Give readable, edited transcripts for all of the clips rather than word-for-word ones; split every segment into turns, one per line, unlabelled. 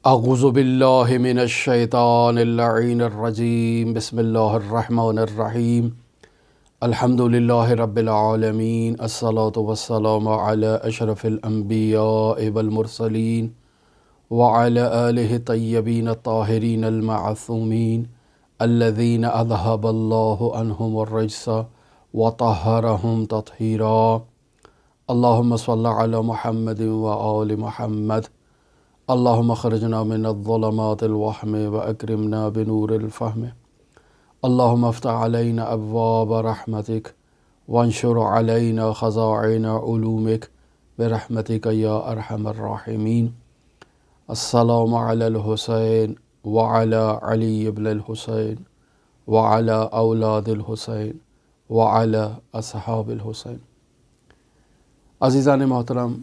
اعوذ باللہ من الشیطان اللعین الرجیم بسم اللہ الرحمن الرحیم الحمد للہ رب العالمین الصلاة والسلام علی اشرف الانبیاء والمرسلین وعلی آلہ طیبین الطاہرین المعصومین الذین اذہب اللہ عنہم الرجس وطہرہم تطہیرا اللہم صلی علی محمد وآل محمد اللہم اخرجنا من الظلمات الوہم واکرمنا بنور الفہم اللہم افتح علینا ابواب رحمتک وانشر علینا خزائن علومک برحمتک یا ارحم الراحمین۔ السلام علی الحسین وعلی علی ابن الحسین وعلی اولاد الحسین وعلی اصحاب الحسین۔ عزیزان محترم،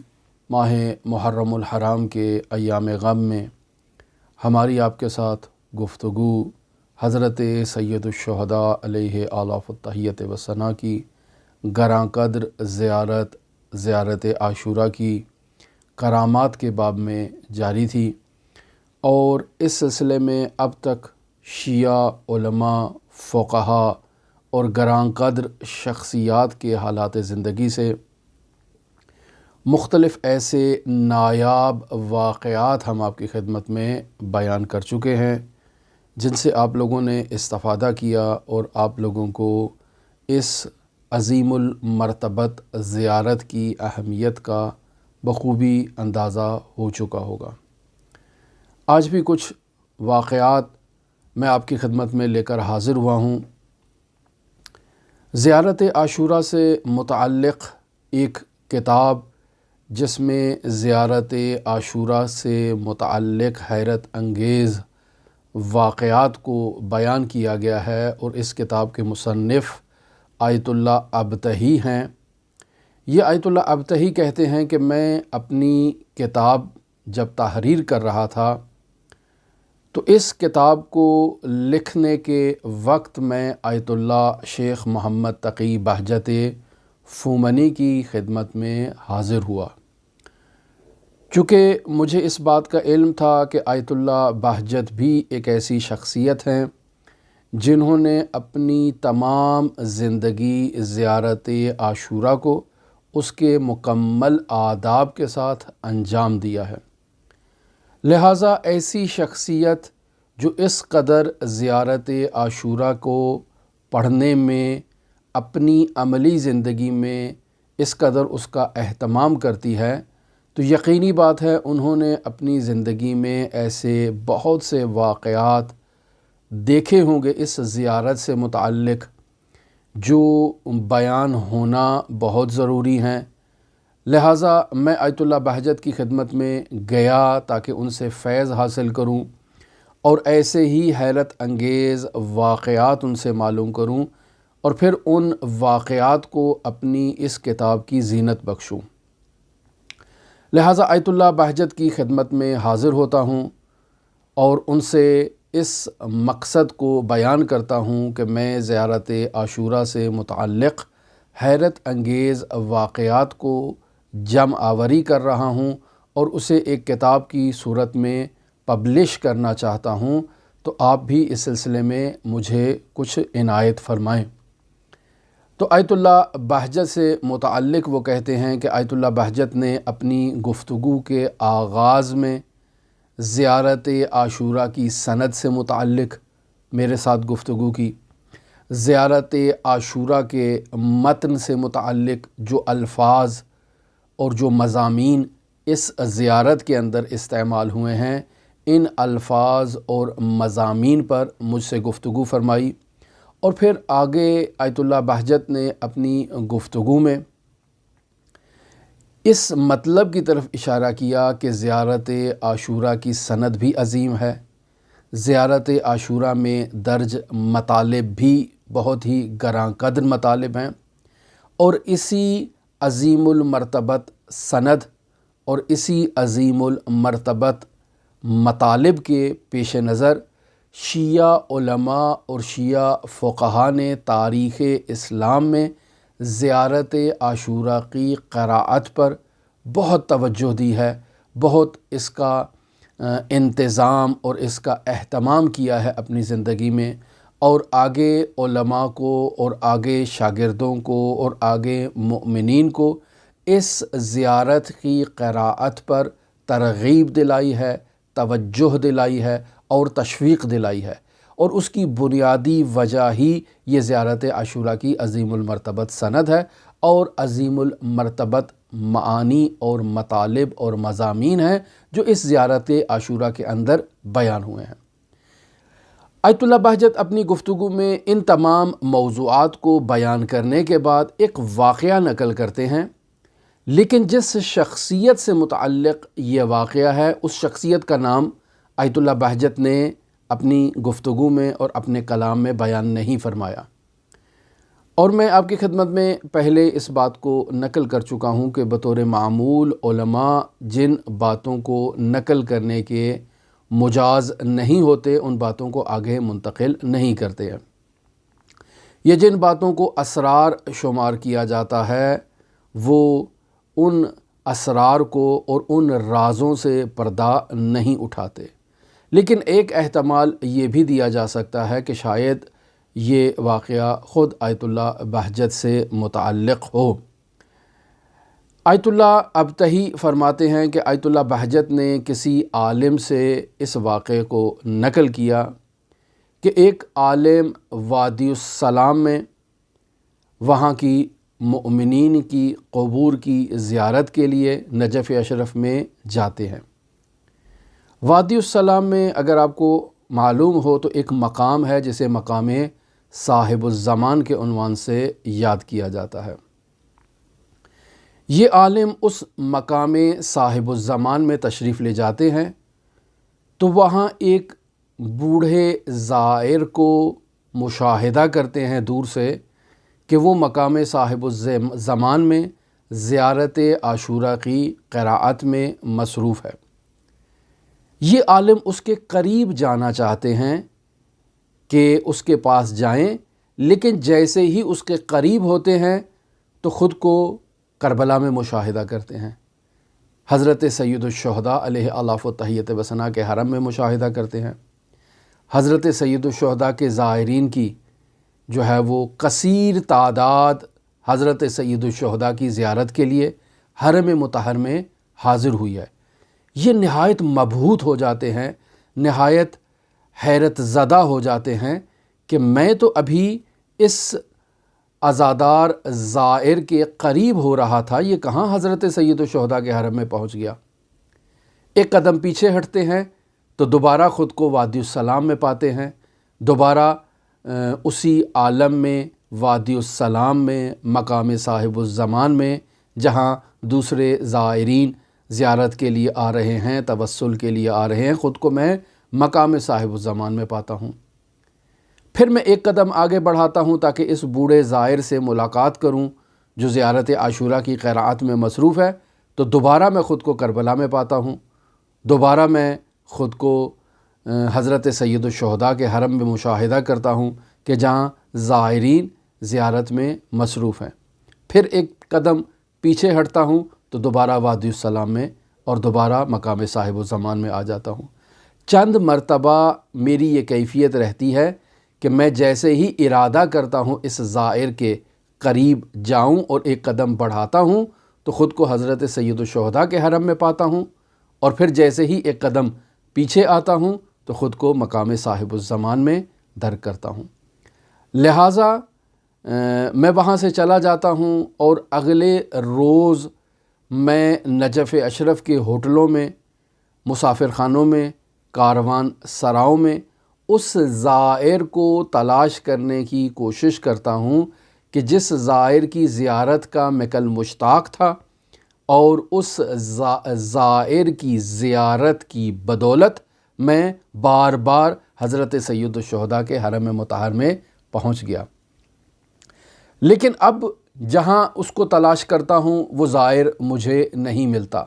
ماہ محرم الحرام کے ایام غم میں ہماری آپ کے ساتھ گفتگو حضرت سید الشہداء علیہ آلاف التحیت والثناء کی گراں قدر زیارت عاشوراء کی کرامات کے باب میں جاری تھی، اور اس سلسلے میں اب تک شیعہ علماء، فقہا اور گراں قدر شخصیات کے حالات زندگی سے مختلف ایسے نایاب واقعات ہم آپ کی خدمت میں بیان کر چکے ہیں جن سے آپ لوگوں نے استفادہ کیا، اور آپ لوگوں کو اس عظیم المرتبت زیارت کی اہمیت کا بخوبی اندازہ ہو چکا ہوگا۔ آج بھی کچھ واقعات میں آپ کی خدمت میں لے کر حاضر ہوا ہوں۔ زیارت عاشوراء سے متعلق ایک کتاب جس میں زیارت عاشوراء سے متعلق حیرت انگیز واقعات کو بیان کیا گیا ہے، اور اس کتاب کے مصنف آیت اللہ ابتہی ہیں۔ یہ آیت اللہ ابتہی کہتے ہیں کہ میں اپنی کتاب جب تحریر کر رہا تھا تو اس کتاب کو لکھنے کے وقت میں آیت اللہ شیخ محمد تقی بہجت فومنی کی خدمت میں حاضر ہوا۔ چونکہ مجھے اس بات کا علم تھا کہ آیت اللہ بہجت بھی ایک ایسی شخصیت ہیں جنہوں نے اپنی تمام زندگی زیارت عاشوراء کو اس کے مکمل آداب کے ساتھ انجام دیا ہے، لہٰذا ایسی شخصیت جو اس قدر زیارت عاشوراء کو پڑھنے میں، اپنی عملی زندگی میں اس قدر اس کا اہتمام کرتی ہے، تو یقینی بات ہے انہوں نے اپنی زندگی میں ایسے بہت سے واقعات دیکھے ہوں گے اس زیارت سے متعلق جو بیان ہونا بہت ضروری ہیں۔ لہٰذا میں آیت اللہ بہجت کی خدمت میں گیا تاکہ ان سے فیض حاصل کروں اور ایسے ہی حیرت انگیز واقعات ان سے معلوم کروں، اور پھر ان واقعات کو اپنی اس کتاب کی زینت بخشوں۔ لہٰذا آیت اللہ بہجت کی خدمت میں حاضر ہوتا ہوں اور ان سے اس مقصد کو بیان کرتا ہوں کہ میں زیارت عاشوراء سے متعلق حیرت انگیز واقعات کو جمع آوری کر رہا ہوں اور اسے ایک کتاب کی صورت میں پبلش کرنا چاہتا ہوں، تو آپ بھی اس سلسلے میں مجھے کچھ عنایت فرمائیں۔ تو آیت اللہ بہجت سے متعلق وہ کہتے ہیں کہ آیت اللہ بہجت نے اپنی گفتگو کے آغاز میں زیارت عاشوراء کی سند سے متعلق میرے ساتھ گفتگو کی، زیارت عاشوراء کے متن سے متعلق جو الفاظ اور جو مضامین اس زیارت کے اندر استعمال ہوئے ہیں، ان الفاظ اور مضامین پر مجھ سے گفتگو فرمائی، اور پھر آگے آیت اللہ بہجت نے اپنی گفتگو میں اس مطلب کی طرف اشارہ کیا کہ زیارت عاشوراء کی سند بھی عظیم ہے، زیارت عاشوراء میں درج مطالب بھی بہت ہی گراں قدر مطالب ہیں، اور اسی عظیم المرتبت سند اور اسی عظیم المرتبت مطالب کے پیش نظر شیعہ علماء اور شیعہ فقہا نے تاریخ اسلام میں زیارت عاشوراء کی قراءت پر بہت توجہ دی ہے، بہت اس کا انتظام اور اس کا اہتمام کیا ہے اپنی زندگی میں، اور آگے علماء کو اور آگے شاگردوں کو اور آگے مؤمنین کو اس زیارت کی قراءت پر ترغیب دلائی ہے، توجہ دلائی ہے اور تشویق دلائی ہے، اور اس کی بنیادی وجہ ہی یہ زیارت عاشوراء کی عظیم المرتبت سند ہے اور عظیم المرتبت معانی اور مطالب اور مضامین ہیں جو اس زیارت عاشوراء کے اندر بیان ہوئے ہیں۔ آیت اللہ بہجت اپنی گفتگو میں ان تمام موضوعات کو بیان کرنے کے بعد ایک واقعہ نقل کرتے ہیں، لیکن جس شخصیت سے متعلق یہ واقعہ ہے اس شخصیت کا نام آیت اللہ بہجت نے اپنی گفتگو میں اور اپنے کلام میں بیان نہیں فرمایا، اور میں آپ کی خدمت میں پہلے اس بات کو نقل کر چکا ہوں کہ بطور معمول علماء جن باتوں کو نقل کرنے کے مجاز نہیں ہوتے ان باتوں کو آگے منتقل نہیں کرتے ہیں۔ یہ جن باتوں کو اسرار شمار کیا جاتا ہے وہ ان اسرار کو اور ان رازوں سے پردہ نہیں اٹھاتے، لیکن ایک احتمال یہ بھی دیا جا سکتا ہے کہ شاید یہ واقعہ خود آیت اللہ بہجت سے متعلق ہو۔ آیت اللہ ابتہی فرماتے ہیں کہ آیت اللہ بہجت نے کسی عالم سے اس واقعے کو نقل کیا کہ ایک عالم وادی السلام میں وہاں کی مؤمنین کی قبور کی زیارت کے لیے نجف اشرف میں جاتے ہیں۔ وادی السلام میں اگر آپ کو معلوم ہو تو ایک مقام ہے جسے مقام صاحب الزمان کے عنوان سے یاد کیا جاتا ہے۔ یہ عالم اس مقام صاحب الزمان میں تشریف لے جاتے ہیں تو وہاں ایک بوڑھے زائر کو مشاہدہ کرتے ہیں دور سے کہ وہ مقام صاحب الزمان میں زیارت عاشوراء کی قراءت میں مصروف ہے۔ یہ عالم اس کے قریب جانا چاہتے ہیں کہ اس کے پاس جائیں، لیکن جیسے ہی اس کے قریب ہوتے ہیں تو خود کو کربلا میں مشاہدہ کرتے ہیں، حضرت سید الشہداء علیہ الاف و تحیت و ثنا کے حرم میں مشاہدہ کرتے ہیں، حضرت سید الشہداء کے زائرین کی جو ہے وہ کثیر تعداد حضرت سید الشہداء کی زیارت کے لیے حرم مطہر میں حاضر ہوئی ہے۔ یہ نہایت مبہوت ہو جاتے ہیں، نہایت حیرت زدہ ہو جاتے ہیں کہ میں تو ابھی اس عزادار زائر کے قریب ہو رہا تھا، یہ کہاں حضرت سید الشہداء کے حرم میں پہنچ گیا۔ ایک قدم پیچھے ہٹتے ہیں تو دوبارہ خود کو وادی السلام میں پاتے ہیں، دوبارہ اسی عالم میں وادی السلام میں مقام صاحب الزمان میں جہاں دوسرے زائرین زیارت کے لیے آ رہے ہیں، توسل کے لیے آ رہے ہیں، خود کو میں مقام صاحب الزمان میں پاتا ہوں۔ پھر میں ایک قدم آگے بڑھاتا ہوں تاکہ اس بوڑھے زائر سے ملاقات کروں جو زیارت عاشوراء کی قراءت میں مصروف ہے، تو دوبارہ میں خود کو کربلا میں پاتا ہوں، دوبارہ میں خود کو حضرت سید الشہداء کے حرم میں مشاہدہ کرتا ہوں کہ جہاں زائرین زیارت میں مصروف ہیں۔ پھر ایک قدم پیچھے ہٹتا ہوں تو دوبارہ وادی السلام میں اور دوبارہ مقام صاحب الزمان میں آ جاتا ہوں۔ چند مرتبہ میری یہ کیفیت رہتی ہے کہ میں جیسے ہی ارادہ کرتا ہوں اس زائر کے قریب جاؤں اور ایک قدم بڑھاتا ہوں تو خود کو حضرت سید الشہداء کے حرم میں پاتا ہوں، اور پھر جیسے ہی ایک قدم پیچھے آتا ہوں تو خود کو مقام صاحب الزمان میں درک کرتا ہوں۔ لہٰذا میں وہاں سے چلا جاتا ہوں اور اگلے روز میں نجف اشرف کے ہوٹلوں میں، مسافر خانوں میں، کاروان سراؤں میں اس زائر کو تلاش کرنے کی کوشش کرتا ہوں کہ جس زائر کی زیارت کا میں کل مشتاق تھا، اور اس زائر کی زیارت کی بدولت میں بار بار حضرت سید الشہداء کے حرم مطہر میں پہنچ گیا۔ لیکن اب جہاں اس کو تلاش کرتا ہوں وہ زائر مجھے نہیں ملتا،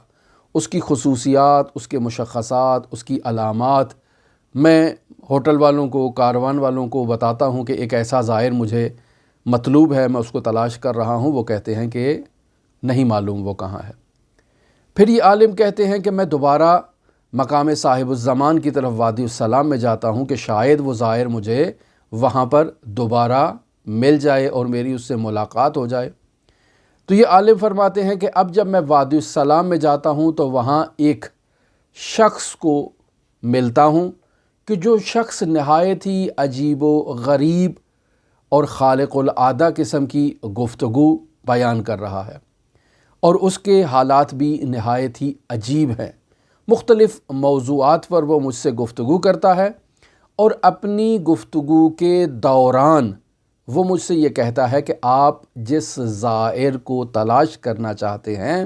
اس کی خصوصیات، اس کے مشخصات، اس کی علامات میں ہوٹل والوں کو، کاروان والوں کو بتاتا ہوں کہ ایک ایسا زائر مجھے مطلوب ہے، میں اس کو تلاش کر رہا ہوں، وہ کہتے ہیں کہ نہیں معلوم وہ کہاں ہے۔ پھر یہ عالم کہتے ہیں کہ میں دوبارہ مقام صاحب الزمان کی طرف وادی السلام میں جاتا ہوں کہ شاید وہ زائر مجھے وہاں پر دوبارہ مل جائے اور میری اس سے ملاقات ہو جائے۔ تو یہ عالم فرماتے ہیں کہ اب جب میں وادی السلام میں جاتا ہوں تو وہاں ایک شخص کو ملتا ہوں کہ جو شخص نہایت ہی عجیب و غریب اور خارق العادہ قسم کی گفتگو بیان کر رہا ہے، اور اس کے حالات بھی نہایت ہی عجیب ہیں۔ مختلف موضوعات پر وہ مجھ سے گفتگو کرتا ہے، اور اپنی گفتگو کے دوران وہ مجھ سے یہ کہتا ہے کہ آپ جس زائر کو تلاش کرنا چاہتے ہیں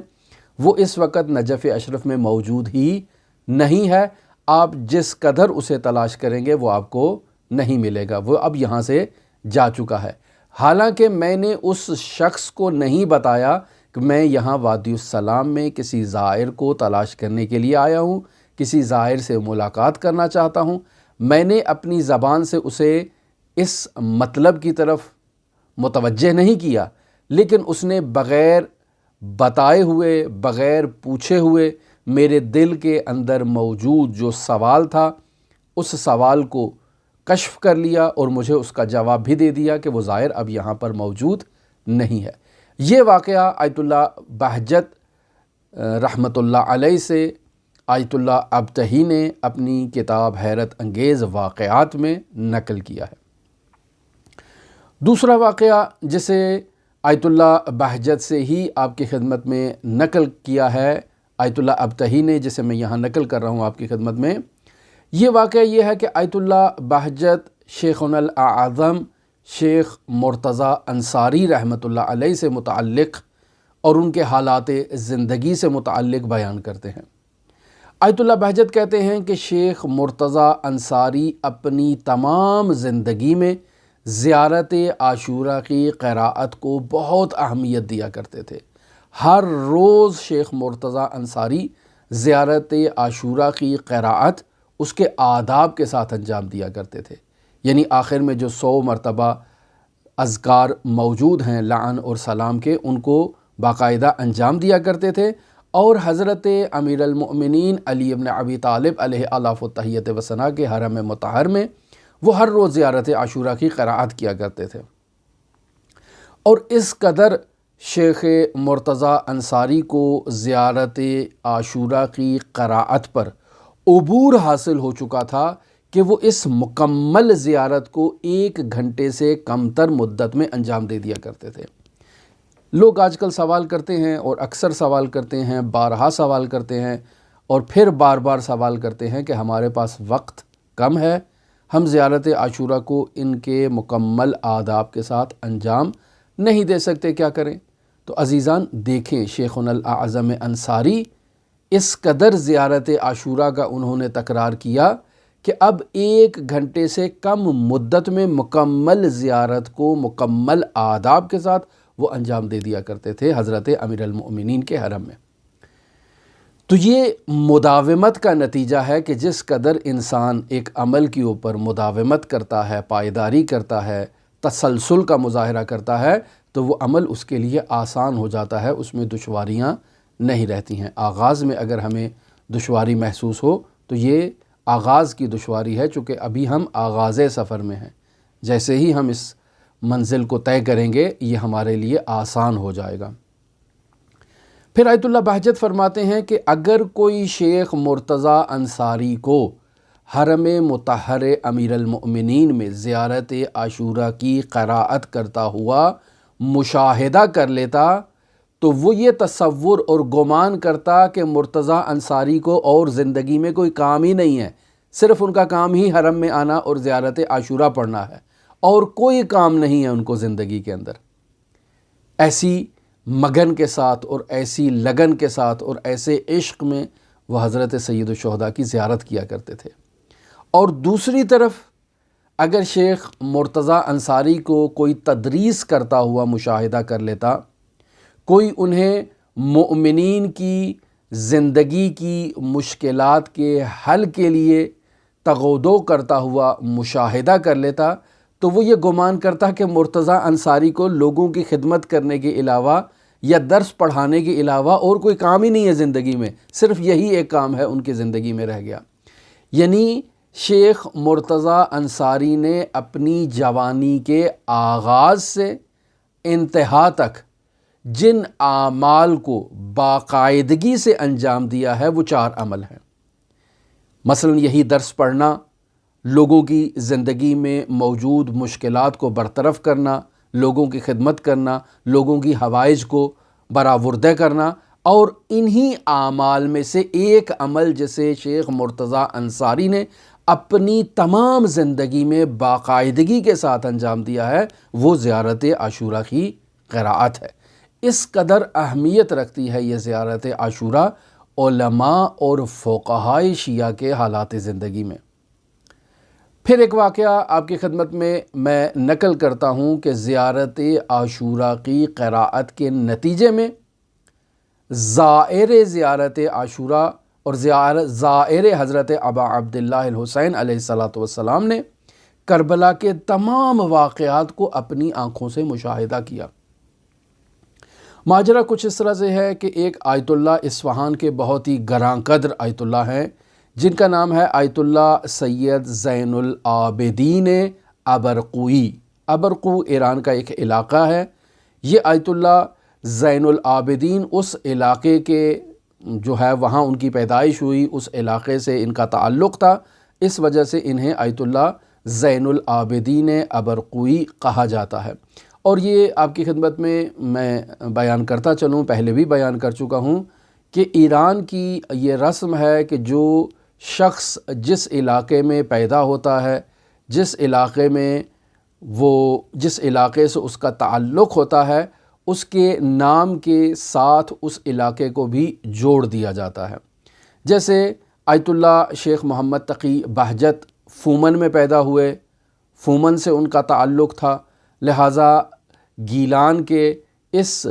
وہ اس وقت نجف اشرف میں موجود ہی نہیں ہے، آپ جس قدر اسے تلاش کریں گے وہ آپ کو نہیں ملے گا، وہ اب یہاں سے جا چکا ہے۔ حالانکہ میں نے اس شخص کو نہیں بتایا کہ میں یہاں وادی السلام میں کسی زائر کو تلاش کرنے کے لیے آیا ہوں، کسی زائر سے ملاقات کرنا چاہتا ہوں۔ میں نے اپنی زبان سے اسے اس مطلب کی طرف متوجہ نہیں کیا، لیکن اس نے بغیر بتائے ہوئے، بغیر پوچھے ہوئے میرے دل کے اندر موجود جو سوال تھا اس سوال کو کشف کر لیا اور مجھے اس کا جواب بھی دے دیا کہ وہ زائر اب یہاں پر موجود نہیں ہے۔ یہ واقعہ آیت اللہ بہجت رحمۃ اللہ علیہ سے آیت اللہ ابتہی نے اپنی کتاب حیرت انگیز واقعات میں نقل کیا ہے۔ دوسرا واقعہ جسے آیت اللہ بہجت سے ہی آپ کی خدمت میں نقل کیا ہے آیت اللہ ابتہی نے، جسے میں یہاں نقل کر رہا ہوں آپ کی خدمت میں، یہ واقعہ یہ ہے کہ آیت اللہ بہجت شیخنا الاعظم شیخ مرتضیٰ انصاری رحمۃ اللہ علیہ سے متعلق اور ان کے حالات زندگی سے متعلق بیان کرتے ہیں۔ آیت اللہ بہجت کہتے ہیں کہ شیخ مرتضیٰ انصاری اپنی تمام زندگی میں زیارت عاشوراء کی قراءت کو بہت اہمیت دیا کرتے تھے۔ ہر روز شیخ مرتضیٰ انصاری زیارت عاشوراء کی قراءت اس کے آداب کے ساتھ انجام دیا کرتے تھے، یعنی آخر میں جو 100 مرتبہ اذکار موجود ہیں لعن اور سلام کے، ان کو باقاعدہ انجام دیا کرتے تھے، اور حضرت امیر المؤمنین علی ابن ابی طالب علیہ الاف التحیت و ثنا کے حرم مطہر میں وہ ہر روز زیارت عاشوراء کی قراءت کیا کرتے تھے۔ اور اس قدر شیخ مرتضیٰ انصاری کو زیارت عاشوراء کی قراءت پر عبور حاصل ہو چکا تھا کہ وہ اس مکمل زیارت کو 1 گھنٹے سے کم تر مدت میں انجام دے دیا کرتے تھے۔ لوگ آج کل سوال کرتے ہیں اور اکثر سوال کرتے ہیں، بارہا سوال کرتے ہیں اور پھر بار بار سوال کرتے ہیں کہ ہمارے پاس وقت کم ہے، ہم زیارت عاشوراء کو ان کے مکمل آداب کے ساتھ انجام نہیں دے سکتے، کیا کریں؟ تو عزیزان دیکھیں، شیخنا الاعظم انصاری اس قدر زیارت عاشوراء کا انہوں نے تکرار کیا کہ اب 1 گھنٹے سے کم مدت میں مکمل زیارت کو مکمل آداب کے ساتھ وہ انجام دے دیا کرتے تھے حضرت امیر المؤمنین کے حرم میں۔ تو یہ مداومت کا نتیجہ ہے کہ جس قدر انسان ایک عمل کے اوپر مداومت کرتا ہے، پائیداری کرتا ہے، تسلسل کا مظاہرہ کرتا ہے، تو وہ عمل اس کے لیے آسان ہو جاتا ہے، اس میں دشواریاں نہیں رہتی ہیں۔ آغاز میں اگر ہمیں دشواری محسوس ہو تو یہ آغاز کی دشواری ہے، چونکہ ابھی ہم آغاز سفر میں ہیں۔ جیسے ہی ہم اس منزل کو طے کریں گے یہ ہمارے لیے آسان ہو جائے گا۔ پھر آیت اللہ بہجت فرماتے ہیں کہ اگر کوئی شیخ مرتضیٰ انصاری کو حرم مطہر امیر المؤمنین میں زیارت عاشوراء کی قراءت کرتا ہوا مشاہدہ کر لیتا تو وہ یہ تصور اور گمان کرتا کہ مرتضیٰ انصاری کو اور زندگی میں کوئی کام ہی نہیں ہے، صرف ان کا کام ہی حرم میں آنا اور زیارت عاشوراء پڑھنا ہے، اور کوئی کام نہیں ہے ان کو زندگی کے اندر۔ ایسی مگن کے ساتھ اور ایسی لگن کے ساتھ اور ایسے عشق میں وہ حضرت سید الشہداء کی زیارت کیا کرتے تھے۔ اور دوسری طرف اگر شیخ مرتضیٰ انصاری کو کوئی تدریس کرتا ہوا مشاہدہ کر لیتا، کوئی انہیں مؤمنین کی زندگی کی مشکلات کے حل کے لیے تغودو کرتا ہوا مشاہدہ کر لیتا، تو وہ یہ گمان کرتا کہ مرتضیٰ انصاری کو لوگوں کی خدمت کرنے کے علاوہ یا درس پڑھانے کے علاوہ اور کوئی کام ہی نہیں ہے زندگی میں، صرف یہی ایک کام ہے ان کی زندگی میں رہ گیا۔ یعنی شیخ مرتضیٰ انصاری نے اپنی جوانی کے آغاز سے انتہا تک جن اعمال کو باقاعدگی سے انجام دیا ہے وہ 4 عمل ہیں۔ مثلا یہی درس پڑھنا، لوگوں کی زندگی میں موجود مشکلات کو برطرف کرنا، لوگوں کی خدمت کرنا، لوگوں کی حوائج کو برآوردہ کرنا، اور انہی اعمال میں سے ایک عمل جسے شیخ مرتضیٰ انصاری نے اپنی تمام زندگی میں باقاعدگی کے ساتھ انجام دیا ہے وہ زیارت عاشوراء کی قراءت ہے۔ اس قدر اہمیت رکھتی ہے یہ زیارت عاشوراء علماء اور فقہائے شیعہ کے حالات زندگی میں۔ پھر ایک واقعہ آپ کی خدمت میں نقل کرتا ہوں کہ زیارت عاشوراء کی قراءت کے نتیجے میں زائر زیارت عاشوراء اور زائر حضرت ابا عبداللہ الحسین علیہ السلام نے کربلا کے تمام واقعات کو اپنی آنکھوں سے مشاہدہ کیا۔ ماجرا کچھ اس طرح سے ہے کہ ایک آیت اللہ اصفہان کے بہت ہی گراں قدر آیت اللہ ہیں جن کا نام ہے آیت اللہ سید زین العابدین ابرقوئی۔ ابرقو ایران کا ایک علاقہ ہے۔ یہ آیت اللہ زین العابدین اس علاقے کے جو ہے وہاں ان کی پیدائش ہوئی، اس علاقے سے ان کا تعلق تھا، اس وجہ سے انہیں آیت اللہ زین العابدین ابرقوئی کہا جاتا ہے۔ اور یہ آپ کی خدمت میں بیان کرتا چلوں، پہلے بھی بیان کر چکا ہوں کہ ایران کی یہ رسم ہے کہ جو شخص جس علاقے میں پیدا ہوتا ہے، جس علاقے سے اس کا تعلق ہوتا ہے، اس کے نام کے ساتھ اس علاقے کو بھی جوڑ دیا جاتا ہے۔ جیسے آیت اللہ شیخ محمد تقی بہجت فومن میں پیدا ہوئے، فومن سے ان کا تعلق تھا، لہٰذا گیلان کے اس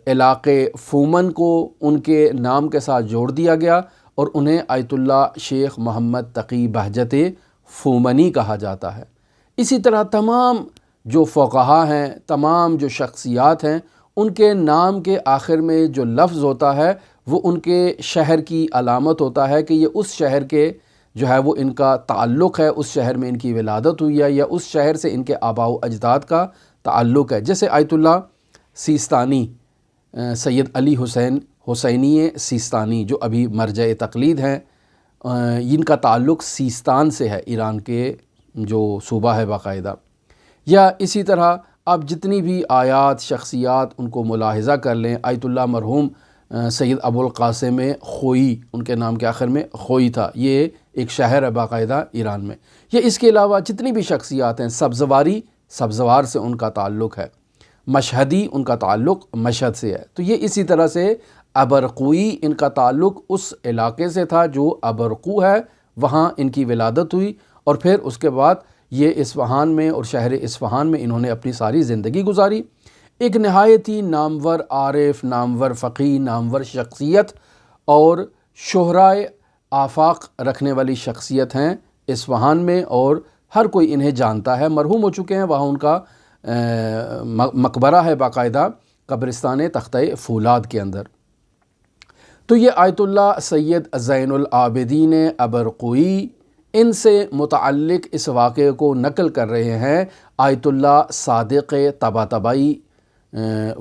علاقے فومن کو ان کے نام کے ساتھ جوڑ دیا گیا اور انہیں آیت اللہ شیخ محمد تقی بہجت فومنی کہا جاتا ہے۔ اسی طرح تمام جو فقہا ہیں، تمام جو شخصیات ہیں، ان کے نام کے آخر میں جو لفظ ہوتا ہے وہ ان کے شہر کی علامت ہوتا ہے کہ یہ اس شہر کے جو ہے وہ ان کا تعلق ہے، اس شہر میں ان کی ولادت ہوئی ہے یا اس شہر سے ان کے آباء و اجداد کا تعلق ہے۔ جیسے آیت اللہ سیستانی، سید علی حسینی سیستانی جو ابھی مرجع تقلید ہیں، ان کا تعلق سیستان سے ہے، ایران کے جو صوبہ ہے باقاعدہ۔ یا اسی طرح آپ جتنی بھی آیات، شخصیات ان کو ملاحظہ کر لیں، آیت اللہ مرحوم سید ابو القاسم خوئی، ان کے نام کے آخر میں خوئی تھا، یہ ایک شہر ہے باقاعدہ ایران میں۔ یہ اس کے علاوہ جتنی بھی شخصیات ہیں، سبزواری، سبزوار سے ان کا تعلق ہے، مشہدی، ان کا تعلق مشہد سے ہے۔ تو یہ اسی طرح سے ابرقوئی، ان کا تعلق اس علاقے سے تھا جو ابرقو ہے، وہاں ان کی ولادت ہوئی اور پھر اس کے بعد یہ اصفہان میں اور شہر اصفہان میں انہوں نے اپنی ساری زندگی گزاری۔ ایک نہایت ہی نامور عارف، نامور فقیہ، نامور شخصیت اور شہرائے آفاق رکھنے والی شخصیت ہیں اصفہان میں، اور ہر کوئی انہیں جانتا ہے، مرحوم ہو چکے ہیں۔ وہاں ان کا مقبرہ ہے باقاعدہ قبرستان تختہ فولاد کے اندر۔ تو یہ آیت اللہ سید زین العابدین ابرقوئی ان سے متعلق اس واقعے کو نقل کر رہے ہیں آیت اللہ صادق طباطبائی۔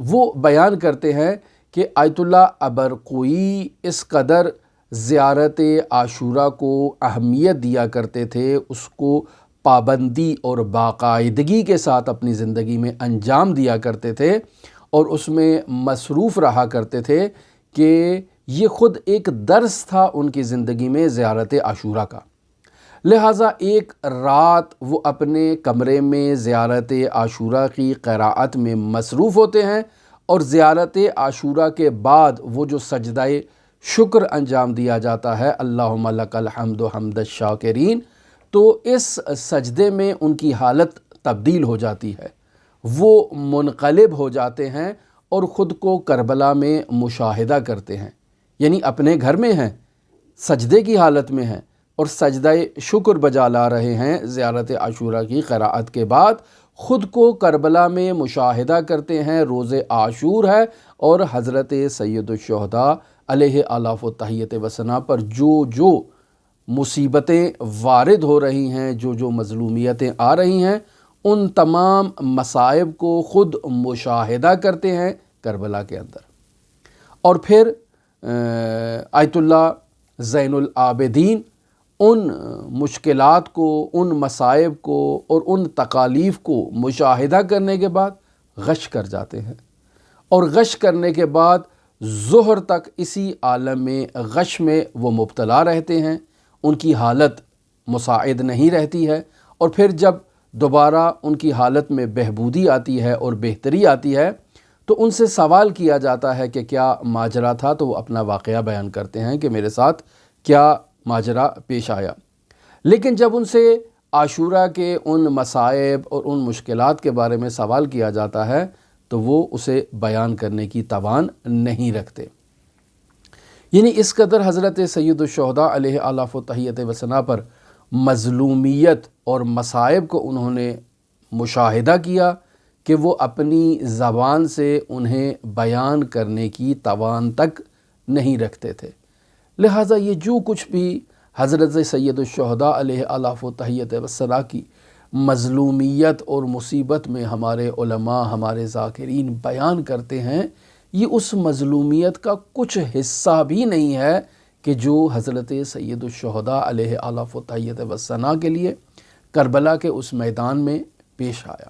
وہ بیان کرتے ہیں کہ آیت اللہ ابرقوئی اس قدر زیارت عاشوراء کو اہمیت دیا کرتے تھے، اس کو پابندی اور باقاعدگی کے ساتھ اپنی زندگی میں انجام دیا کرتے تھے اور اس میں مصروف رہا کرتے تھے کہ یہ خود ایک درس تھا ان کی زندگی میں زیارت عاشوراء کا۔ لہٰذا ایک رات وہ اپنے کمرے میں زیارت عاشوراء کی قراءت میں مصروف ہوتے ہیں اور زیارت عاشوراء کے بعد وہ جو سجدہ شکر انجام دیا جاتا ہے، اللہم لک الحمد حمد الشاکرین، تو اس سجدے میں ان کی حالت تبدیل ہو جاتی ہے، وہ منقلب ہو جاتے ہیں اور خود کو کربلا میں مشاہدہ کرتے ہیں، یعنی اپنے گھر میں ہیں، سجدے کی حالت میں ہیں اور سجدہ شکر بجا لا رہے ہیں۔ زیارت عاشوراء کی قراءت کے بعد خود کو کربلا میں مشاہدہ کرتے ہیں، روز عاشور ہے، اور حضرت سید الشہداء علیہ آلاف و تحیت و ثنا پر جو مصیبتیں وارد ہو رہی ہیں، جو مظلومیتیں آ رہی ہیں، ان تمام مصائب کو خود مشاہدہ کرتے ہیں کربلا کے اندر۔ اور پھر آیت اللہ زین العابدین ان مشکلات کو، ان مصائب کو اور ان تکالیف کو مشاہدہ کرنے کے بعد غش کر جاتے ہیں، اور غش کرنے کے بعد ظہر تک اسی عالم غش میں وہ مبتلا رہتے ہیں، ان کی حالت مساعد نہیں رہتی ہے، اور پھر جب دوبارہ ان کی حالت میں بہبودی آتی ہے اور بہتری آتی ہے تو ان سے سوال کیا جاتا ہے کہ کیا ماجرا تھا، تو وہ اپنا واقعہ بیان کرتے ہیں کہ میرے ساتھ کیا ماجرا پیش آیا۔ لیکن جب ان سے عاشورہ کے ان مصائب اور ان مشکلات کے بارے میں سوال کیا جاتا ہے تو وہ اسے بیان کرنے کی توان نہیں رکھتے۔ یعنی اس قدر حضرت سید الشہداء علیہ آلاف و تحیت و ثنا پر مظلومیت اور مصائب کو انہوں نے مشاہدہ کیا کہ وہ اپنی زبان سے انہیں بیان کرنے کی توان تک نہیں رکھتے تھے۔ لہٰذا یہ جو کچھ بھی حضرت سید الشہداء علیہ آلاف و تحیت و ثنا کی مظلومیت اور مصیبت میں ہمارے علماء، ہمارے ذاکرین بیان کرتے ہیں، یہ اس مظلومیت کا کچھ حصہ بھی نہیں ہے کہ جو حضرت سید الشہداء علیہ آلاف و تحیت و ثنا کے لیے کربلا کے اس میدان میں پیش آیا۔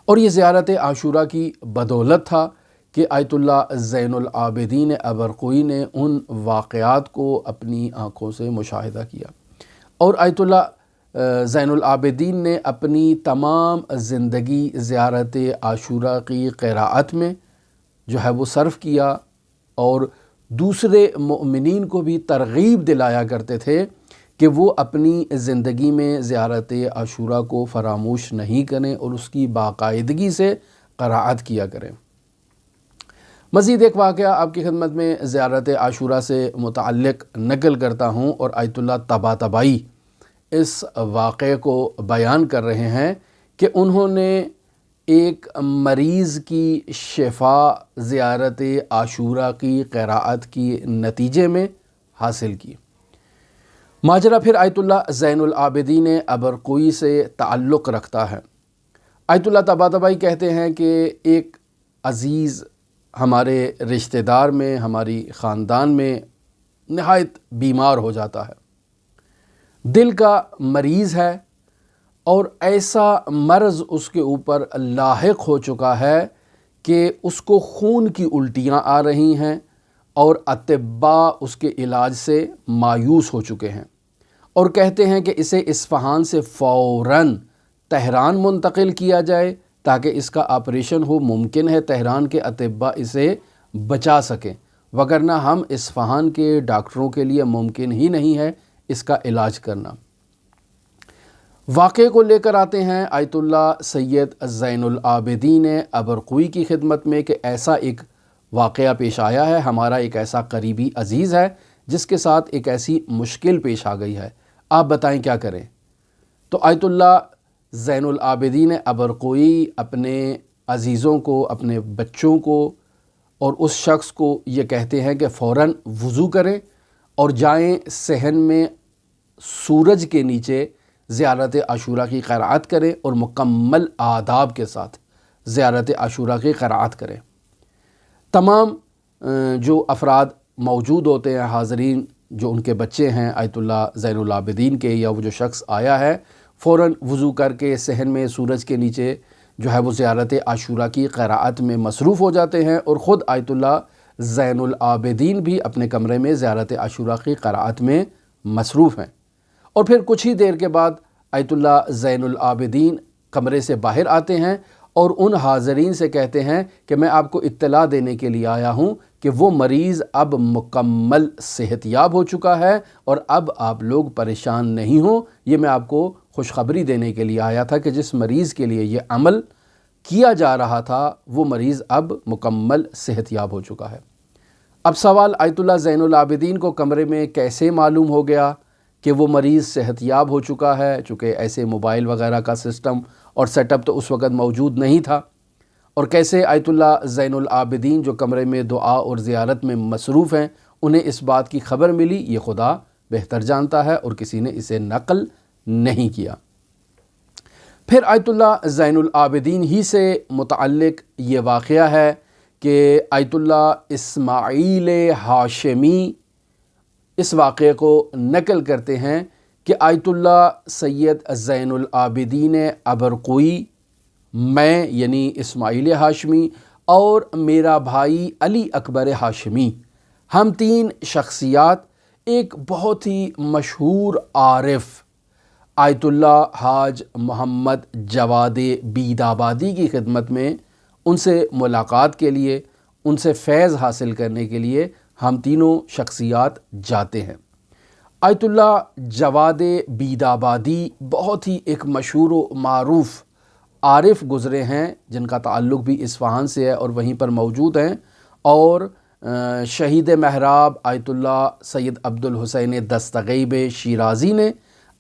اور یہ زیارت عاشورہ کی بدولت تھا کہ آیت اللہ زین العابدین ابرقوئی نے ان واقعات کو اپنی آنکھوں سے مشاہدہ کیا، اور آیت اللہ زین العابدین نے اپنی تمام زندگی زیارت عاشورہ کی قراءت میں جو ہے وہ صرف کیا، اور دوسرے مؤمنین کو بھی ترغیب دلایا کرتے تھے کہ وہ اپنی زندگی میں زیارت عاشورہ کو فراموش نہیں کریں اور اس کی باقاعدگی سے قراءت کیا کریں۔ مزید ایک واقعہ آپ کی خدمت میں زیارت عاشورہ سے متعلق نقل کرتا ہوں، اور آیت اللہ طباطبائی اس واقعے کو بیان کر رہے ہیں کہ انہوں نے ایک مریض کی شفا زیارت عاشورہ کی قراءت کی نتیجے میں حاصل کی۔ ماجرا پھر آیت اللہ زین العابدین ابرقوئی سے تعلق رکھتا ہے۔ آیت اللہ طباطبائی کہتے ہیں کہ ایک عزیز ہمارے رشتہ دار میں، ہماری خاندان میں نہایت بیمار ہو جاتا ہے، دل کا مریض ہے، اور ایسا مرض اس کے اوپر لاحق ہو چکا ہے کہ اس کو خون کی الٹیاں آ رہی ہیں، اور اطباء اس کے علاج سے مایوس ہو چکے ہیں، اور کہتے ہیں کہ اسے اصفہان سے فوراً تہران منتقل کیا جائے تاکہ اس کا آپریشن ہو۔ ممکن ہے تہران کے اطباء اسے بچا سکیں، وگرنہ ہم اصفہان کے ڈاکٹروں کے لیے ممکن ہی نہیں ہے اس کا علاج کرنا۔ واقعے کو لے کر آتے ہیں آیت اللہ سید زین العابدین ابرقوئی کی خدمت میں کہ ایسا ایک واقعہ پیش آیا ہے، ہمارا ایک ایسا قریبی عزیز ہے جس کے ساتھ ایک ایسی مشکل پیش آ گئی ہے، آپ بتائیں کیا کریں۔ تو آیت اللہ زین العابدین ابرقوئی اپنے عزیزوں کو، اپنے بچوں کو اور اس شخص کو یہ کہتے ہیں کہ فوراً وضو کریں اور جائیں صحن میں سورج کے نیچے زیارت عاشورہ کی قراءت کریں، اور مکمل آداب کے ساتھ زیارت عاشورہ کی قراءت کریں۔ تمام جو افراد موجود ہوتے ہیں، حاضرین جو ان کے بچے ہیں آیت اللہ زین العابدین کے، یا وہ جو شخص آیا ہے، فوراً وضو کر کے صحن میں سورج کے نیچے جو ہے وہ زیارت عاشورہ کی قراءت میں مصروف ہو جاتے ہیں، اور خود آیت اللہ زین العابدین بھی اپنے کمرے میں زیارت عاشورہ کی قراءت میں مصروف ہیں۔ اور پھر کچھ ہی دیر کے بعد آیت اللہ زین العابدین کمرے سے باہر آتے ہیں اور ان حاضرین سے کہتے ہیں کہ میں آپ کو اطلاع دینے کے لیے آیا ہوں کہ وہ مریض اب مکمل صحت یاب ہو چکا ہے، اور اب آپ لوگ پریشان نہیں ہوں۔ یہ میں آپ کو خوشخبری دینے کے لیے آیا تھا کہ جس مریض کے لیے یہ عمل کیا جا رہا تھا وہ مریض اب مکمل صحت یاب ہو چکا ہے۔ اب سوال، آیت اللہ زین العابدین کو کمرے میں کیسے معلوم ہو گیا کہ وہ مریض صحت یاب ہو چکا ہے؟ چونکہ ایسے موبائل وغیرہ کا سسٹم اور سیٹ اپ تو اس وقت موجود نہیں تھا، اور کیسے آیت اللہ زین العابدین جو کمرے میں دعا اور زیارت میں مصروف ہیں انہیں اس بات کی خبر ملی، یہ خدا بہتر جانتا ہے، اور کسی نے اسے نقل نہیں کیا۔ پھر آیت اللہ زین العابدین ہی سے متعلق یہ واقعہ ہے کہ آیت اللہ اسماعیل ہاشمی اس واقعے کو نقل کرتے ہیں کہ آیت اللہ سید زین العابدین ابرقوئی، میں یعنی اسماعیل ہاشمی اور میرا بھائی علی اکبر ہاشمی، ہم تین شخصیات ایک بہت ہی مشہور عارف آیت اللہ حاج محمد جواد بیدابادی کی خدمت میں ان سے ملاقات کے لیے، ان سے فیض حاصل کرنے کے لیے ہم تینوں شخصیات جاتے ہیں۔ آیت اللہ جواد بیدابادی بہت ہی ایک مشہور و معروف عارف گزرے ہیں جن کا تعلق بھی اصفہان سے ہے اور وہیں پر موجود ہیں، اور شہید محراب آیت اللہ سید عبدالحسین دستغیب شیرازی نے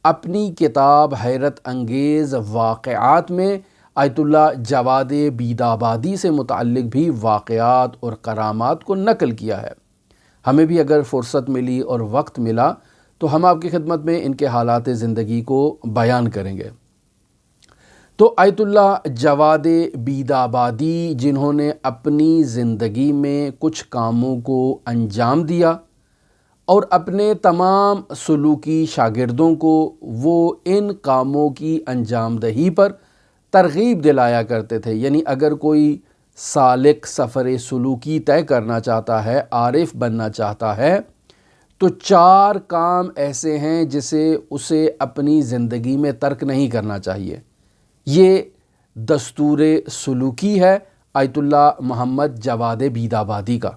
اپنی کتاب حیرت انگیز واقعات میں آیت اللہ جواد بیدابادی سے متعلق بھی واقعات اور کرامات کو نقل کیا ہے۔ ہمیں بھی اگر فرصت ملی اور وقت ملا تو ہم آپ کی خدمت میں ان کے حالات زندگی کو بیان کریں گے۔ تو آیت اللہ جواد بیدابادی جنہوں نے اپنی زندگی میں کچھ کاموں کو انجام دیا اور اپنے تمام سلوکی شاگردوں کو وہ ان کاموں کی انجام دہی پر ترغیب دلایا کرتے تھے، یعنی اگر کوئی سالک سفر سلوکی طے کرنا چاہتا ہے، عارف بننا چاہتا ہے، تو 4 کام ایسے ہیں جسے اسے اپنی زندگی میں ترک نہیں کرنا چاہیے۔ یہ دستور سلوکی ہے آیت اللہ محمد جواد بیدابادی کا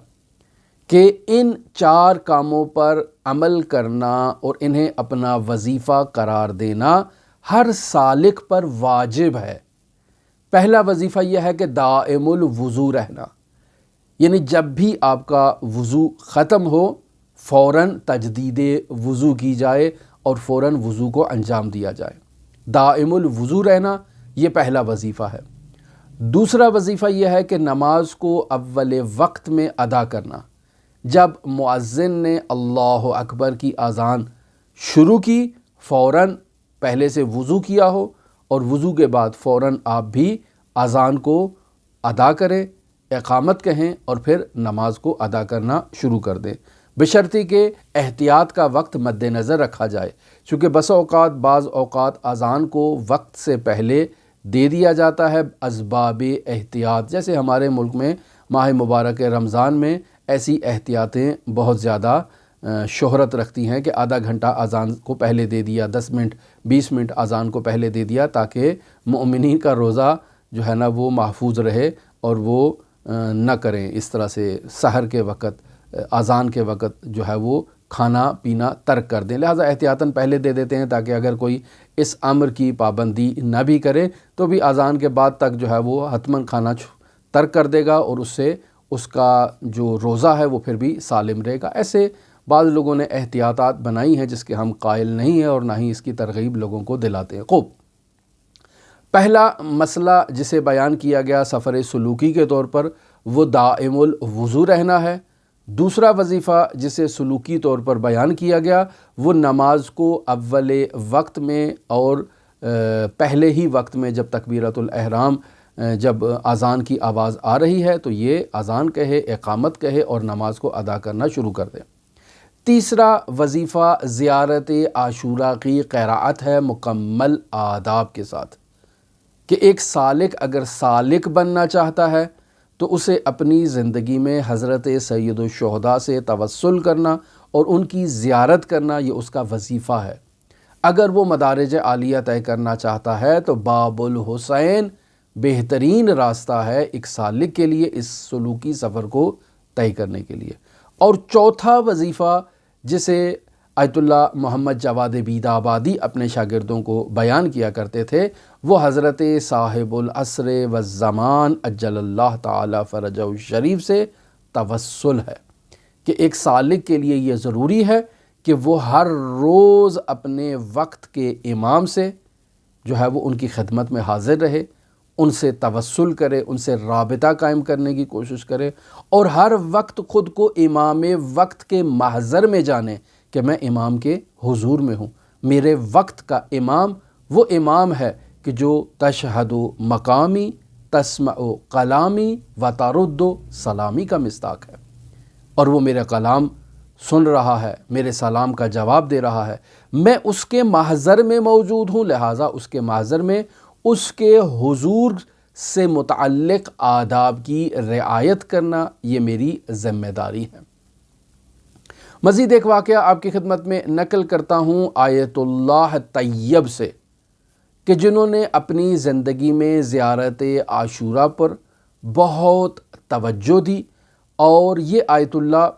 کہ ان 4 کاموں پر عمل کرنا اور انہیں اپنا وظیفہ قرار دینا ہر سالک پر واجب ہے۔ پہلا وظیفہ یہ ہے کہ دائم الوضو رہنا، یعنی جب بھی آپ کا وضو ختم ہو فوراً تجدید وضو کی جائے اور فوراً وضو کو انجام دیا جائے۔ دائم الوضو رہنا یہ پہلا وظیفہ ہے۔ دوسرا وظیفہ یہ ہے کہ نماز کو اول وقت میں ادا کرنا، جب مؤذن نے اللہ اکبر کی اذان شروع کی فوراً پہلے سے وضو کیا ہو اور وضو کے بعد فوراً آپ بھی اذان کو ادا کریں، اقامت کہیں اور پھر نماز کو ادا کرنا شروع کر دیں، بشرطی کہ احتیاط کا وقت مد نظر رکھا جائے، چونکہ بعض اوقات اذان کو وقت سے پہلے دے دیا جاتا ہے اسباب احتیاط، جیسے ہمارے ملک میں ماہ مبارک رمضان میں ایسی احتیاطیں بہت زیادہ شہرت رکھتی ہیں کہ آدھا گھنٹہ اذان کو پہلے دے دیا، 10 منٹ 20 منٹ اذان کو پہلے دے دیا، تاکہ مومنین کا روزہ جو ہے نا وہ محفوظ رہے اور وہ نہ کریں اس طرح سے سحر کے وقت اذان کے وقت جو ہے وہ کھانا پینا ترک کر دیں، لہٰذا احتیاطاً پہلے دے دیتے ہیں تاکہ اگر کوئی اس امر کی پابندی نہ بھی کرے تو بھی اذان کے بعد تک جو ہے وہ حتماً کھانا ترک کر دے گا اور اس سے اس کا جو روزہ ہے وہ پھر بھی سالم رہے گا۔ ایسے بعض لوگوں نے احتیاطات بنائی ہیں جس کے ہم قائل نہیں ہیں اور نہ ہی اس کی ترغیب لوگوں کو دلاتے ہیں۔ خوب، پہلا مسئلہ جسے بیان کیا گیا سفر سلوکی کے طور پر وہ دائم الوضو رہنا ہے۔ دوسرا وظیفہ جسے سلوکی طور پر بیان کیا گیا وہ نماز کو اول وقت میں اور پہلے ہی وقت میں جب تکبیرۃ الاحرام جب اذان کی آواز آ رہی ہے تو یہ اذان کہے، اقامت کہے اور نماز کو ادا کرنا شروع کر دے۔ تیسرا وظیفہ زیارت عاشوراء کی قراءت ہے مکمل آداب کے ساتھ، کہ ایک سالک اگر سالک بننا چاہتا ہے تو اسے اپنی زندگی میں حضرت سید الشہداء سے توسل کرنا اور ان کی زیارت کرنا یہ اس کا وظیفہ ہے۔ اگر وہ مدارج عالیہ طے کرنا چاہتا ہے تو باب الحسین بہترین راستہ ہے ایک سالک کے لیے اس سلوکی سفر کو طے کرنے کے لیے۔ اور چوتھا وظیفہ جسے آیت اللہ محمد جواد بیدابادی اپنے شاگردوں کو بیان کیا کرتے تھے وہ حضرت صاحب العصر والزمان اجل اللہ تعالی فرجہ الشریف سے توسل ہے، کہ ایک سالک کے لیے یہ ضروری ہے کہ وہ ہر روز اپنے وقت کے امام سے جو ہے وہ ان کی خدمت میں حاضر رہے، ان سے توسل کرے، ان سے رابطہ قائم کرنے کی کوشش کرے، اور ہر وقت خود کو امام وقت کے محضر میں جانے کہ میں امام کے حضور میں ہوں۔ میرے وقت کا امام وہ امام ہے کہ جو تشہد مقامی تسمع کلامی و ترد سلامی کا مصداق ہے، اور وہ میرا کلام سن رہا ہے، میرے سلام کا جواب دے رہا ہے۔ میں اس کے محضر میں موجود ہوں، لہٰذا اس کے محضر میں اس کے حضور سے متعلق آداب کی رعایت کرنا یہ میری ذمہ داری ہے۔ مزید ایک واقعہ آپ کی خدمت میں نقل کرتا ہوں آیت اللہ طیب سے، کہ جنہوں نے اپنی زندگی میں زیارت عاشوراء پر بہت توجہ دی، اور یہ آیت اللہ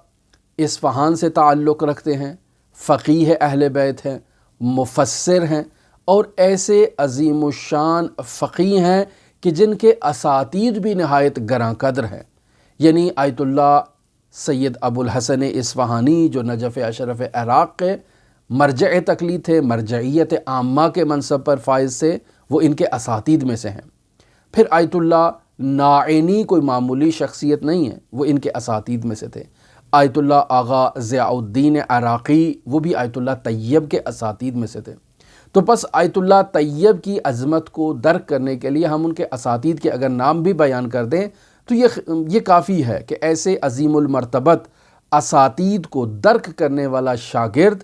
اصفہان سے تعلق رکھتے ہیں، فقیہ اہل بیت ہیں، مفسر ہیں، اور ایسے عظیم الشان فقیہ ہیں کہ جن کے اساتید بھی نہایت گراں قدر ہیں۔ یعنی آیت اللہ سید ابو الحسن اصفہانی جو نجف اشرف عراق کے مرجع تقلید تھے، مرجعیت عامہ کے منصب پر فائز تھے، وہ ان کے اساتید میں سے ہیں۔ پھر آیت اللہ ناعینی کوئی معمولی شخصیت نہیں ہے، وہ ان کے اساتید میں سے تھے۔ آیت اللہ آغا ضیاء الدین عراقی وہ بھی آیت اللہ طیب کے اساتید میں سے تھے۔ تو پس آیت اللہ طیب کی عظمت کو درک کرنے کے لیے ہم ان کے اساتید کے اگر نام بھی بیان کر دیں تو یہ کافی ہے کہ ایسے عظیم المرتبت اساتید کو درک کرنے والا شاگرد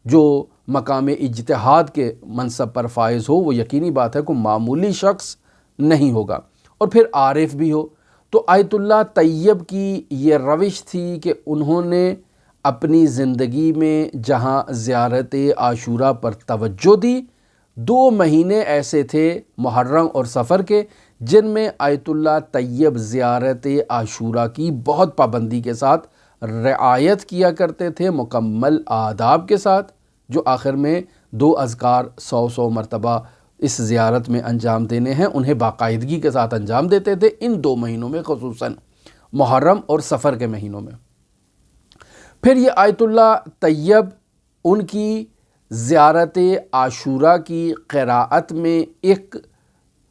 جو مقام اجتہاد کے منصب پر فائز ہو، وہ یقینی بات ہے کہ معمولی شخص نہیں ہوگا، اور پھر عارف بھی ہو۔ تو آیت اللہ طیب کی یہ روش تھی کہ انہوں نے اپنی زندگی میں جہاں زیارت عاشوراء پر توجہ دی، 2 مہینے ایسے تھے محرم اور صفر کے جن میں آیت اللہ طیب زیارت عاشوراء کی بہت پابندی کے ساتھ رعایت کیا کرتے تھے، مکمل آداب کے ساتھ، جو آخر میں 2 اذکار 100 مرتبہ اس زیارت میں انجام دینے ہیں، انہیں باقاعدگی کے ساتھ انجام دیتے تھے ان 2 مہینوں میں، خصوصاً محرم اور صفر کے مہینوں میں۔ پھر یہ آیت اللہ طیب ان کی زیارت عاشوراء کی قراءت میں ایک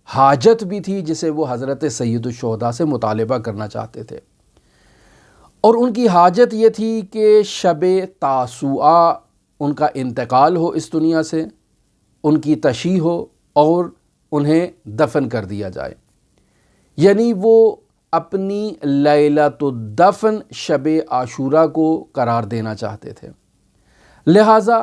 حاجت بھی تھی جسے وہ حضرت سید الشہداء سے مطالبہ کرنا چاہتے تھے، اور ان کی حاجت یہ تھی کہ شب تاسوعا ان کا انتقال ہو اس دنیا سے، ان کی تشییع ہو اور انہیں دفن کر دیا جائے۔ یعنی وہ اپنی لیلۃ الدفن شب عاشوراء کو قرار دینا چاہتے تھے، لہٰذا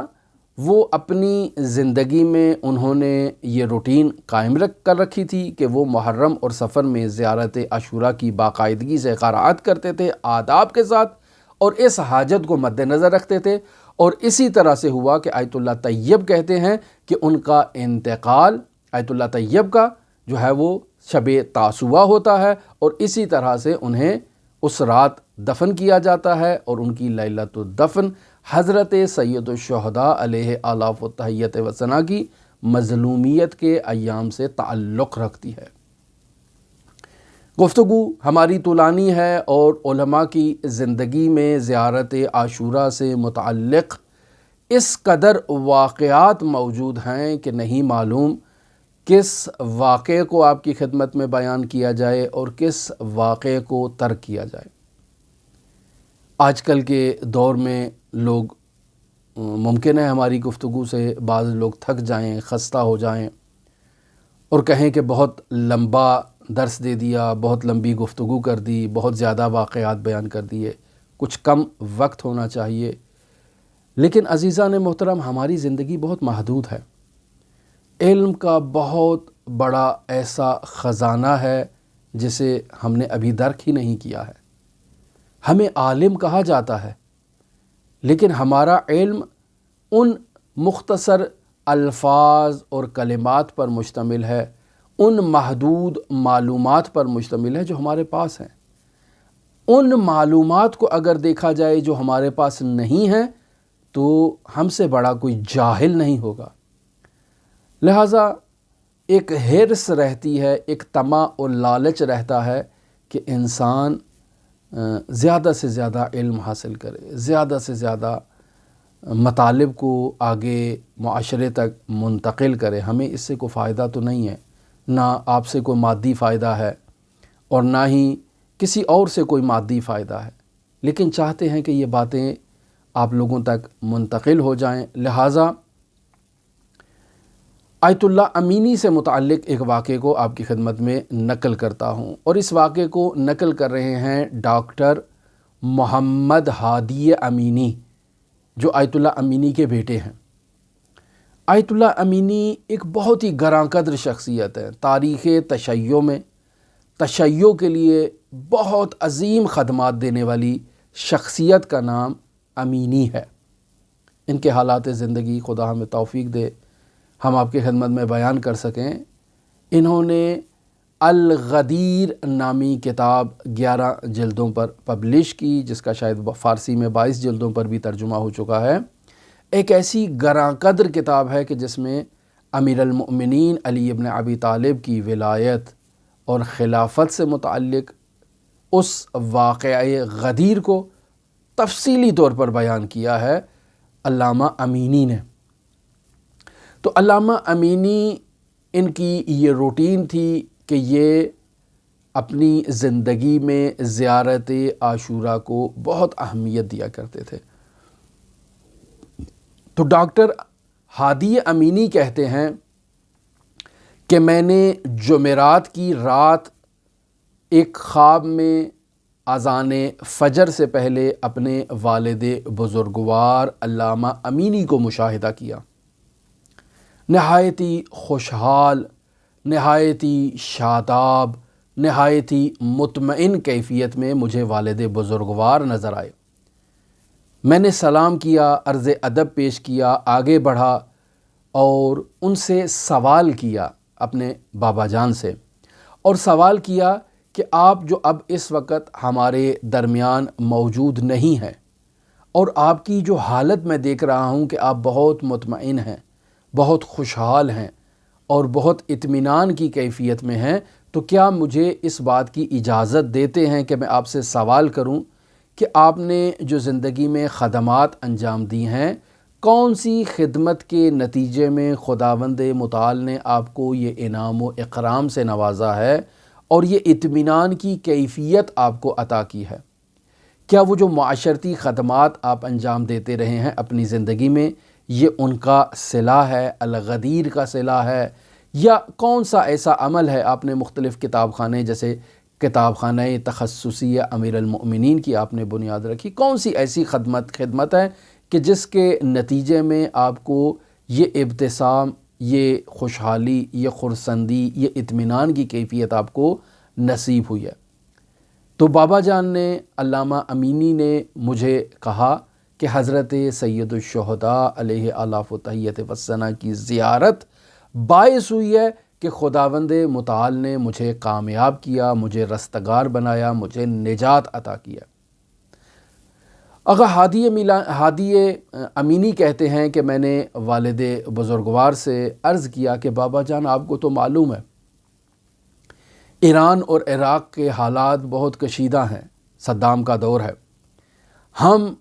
وہ اپنی زندگی میں انہوں نے یہ روٹین قائم کر رکھی تھی کہ وہ محرم اور صفر میں زیارت عاشوراء کی باقاعدگی سے قرأت کرتے تھے آداب کے ساتھ، اور اس حاجت کو مد نظر رکھتے تھے۔ اور اسی طرح سے ہوا کہ آیت اللہ طیب کہتے ہیں کہ ان کا انتقال آیت اللہ طیب کا جو ہے وہ شب تاسوعا ہوتا ہے، اور اسی طرح سے انہیں اس رات دفن کیا جاتا ہے، اور ان کی لیلۃ الدفن حضرت سید الشہداء علیہ آلاف التحیت و ثنا کی مظلومیت کے ایام سے تعلق رکھتی ہے۔ گفتگو ہماری طولانی ہے، اور علماء کی زندگی میں زیارت عاشوراء سے متعلق اس قدر واقعات موجود ہیں کہ نہیں معلوم کس واقعے کو آپ کی خدمت میں بیان کیا جائے اور کس واقعے کو ترک کیا جائے۔ آج کل کے دور میں لوگ ممکن ہے ہماری گفتگو سے بعض لوگ تھک جائیں، خستہ ہو جائیں، اور کہیں کہ بہت لمبا درس دے دیا، بہت لمبی گفتگو کر دی، بہت زیادہ واقعات بیان کر دیے، کچھ کم وقت ہونا چاہیے۔ لیکن عزیزان محترم، ہماری زندگی بہت محدود ہے۔ علم کا بہت بڑا ایسا خزانہ ہے جسے ہم نے ابھی درک ہی نہیں کیا ہے۔ ہمیں عالم کہا جاتا ہے، لیکن ہمارا علم ان مختصر الفاظ اور کلمات پر مشتمل ہے، ان محدود معلومات پر مشتمل ہے جو ہمارے پاس ہیں۔ ان معلومات کو اگر دیکھا جائے جو ہمارے پاس نہیں ہیں تو ہم سے بڑا کوئی جاہل نہیں ہوگا۔ لہٰذا ایک حرص رہتی ہے، ایک طمع اور لالچ رہتا ہے کہ انسان زیادہ سے زیادہ علم حاصل کرے، زیادہ سے زیادہ مطالب کو آگے معاشرے تک منتقل کرے. ہمیں اس سے کوئی فائدہ تو نہیں ہے، نہ آپ سے کوئی مادی فائدہ ہے اور نہ ہی کسی اور سے کوئی مادی فائدہ ہے، لیکن چاہتے ہیں کہ یہ باتیں آپ لوگوں تک منتقل ہو جائیں. لہٰذا آیت اللہ امینی سے متعلق ایک واقعے کو آپ کی خدمت میں نقل کرتا ہوں، اور اس واقعے کو نقل کر رہے ہیں ڈاکٹر محمد ہادی امینی، جو آیت اللہ امینی کے بیٹے ہیں. آیت اللہ امینی ایک بہت ہی گراں قدر شخصیت ہے. تاریخ تشیع میں تشیع کے لیے بہت عظیم خدمات دینے والی شخصیت کا نام امینی ہے. ان کے حالات زندگی خدا ہمیں توفیق دے ہم آپ کی خدمت میں بیان کر سکیں. انہوں نے الغدیر نامی کتاب 11 جلدوں پر پبلش کی، جس کا شاید فارسی میں 22 جلدوں پر بھی ترجمہ ہو چکا ہے. ایک ایسی گراں قدر کتاب ہے کہ جس میں امیر المؤمنین علی ابن ابی طالب کی ولایت اور خلافت سے متعلق اس واقعہ غدیر کو تفصیلی طور پر بیان کیا ہے علامہ امینی نے. تو علامہ امینی، ان کی یہ روٹین تھی کہ یہ اپنی زندگی میں زیارت عاشورہ کو بہت اہمیت دیا کرتے تھے. تو ڈاکٹر ہادی امینی کہتے ہیں کہ میں نے جمعرات کی رات ایک خواب میں اذان فجر سے پہلے اپنے والد بزرگوار علامہ امینی کو مشاہدہ کیا. نہایتی خوشحال، نہایتی شاداب، نہایتی مطمئن کیفیت میں مجھے والد بزرگوار نظر آئے. میں نے سلام کیا، عرض ادب پیش کیا، آگے بڑھا اور ان سے سوال کیا اپنے بابا جان سے، اور سوال کیا کہ آپ جو اب اس وقت ہمارے درمیان موجود نہیں ہیں اور آپ کی جو حالت میں دیکھ رہا ہوں کہ آپ بہت مطمئن ہیں، بہت خوشحال ہیں اور بہت اطمینان کی کیفیت میں ہیں، تو کیا مجھے اس بات کی اجازت دیتے ہیں کہ میں آپ سے سوال کروں کہ آپ نے جو زندگی میں خدمات انجام دی ہیں، کون سی خدمت کے نتیجے میں خداوند متعال نے آپ کو یہ انعام و اکرام سے نوازا ہے اور یہ اطمینان کی کیفیت آپ کو عطا کی ہے؟ کیا وہ جو معاشرتی خدمات آپ انجام دیتے رہے ہیں اپنی زندگی میں، یہ ان کا صلہ ہے، الغدیر کا صلہ ہے، یا کون سا ایسا عمل ہے؟ آپ نے مختلف کتاب خانے، جیسے کتاب خانہ تخصصی امیر المؤمنین کی آپ نے بنیاد رکھی، کون سی ایسی خدمت ہے کہ جس کے نتیجے میں آپ کو یہ ابتسام، یہ خوشحالی، یہ خرسندی، یہ اطمینان کی کیفیت آپ کو نصیب ہوئی ہے؟ تو بابا جان نے، علامہ امینی نے مجھے کہا کہ حضرت سید الشہداء علیہ آلاف و تحیت وسنہ کی زیارت باعث ہوئی ہے کہ خداوند متعال نے مجھے کامیاب کیا، مجھے رستگار بنایا، مجھے نجات عطا کیا. اگر ہادی امینی کہتے ہیں کہ میں نے والد بزرگوار سے عرض کیا کہ بابا جان، آپ کو تو معلوم ہے ایران اور عراق کے حالات بہت کشیدہ ہیں، صدام کا دور ہے، ہم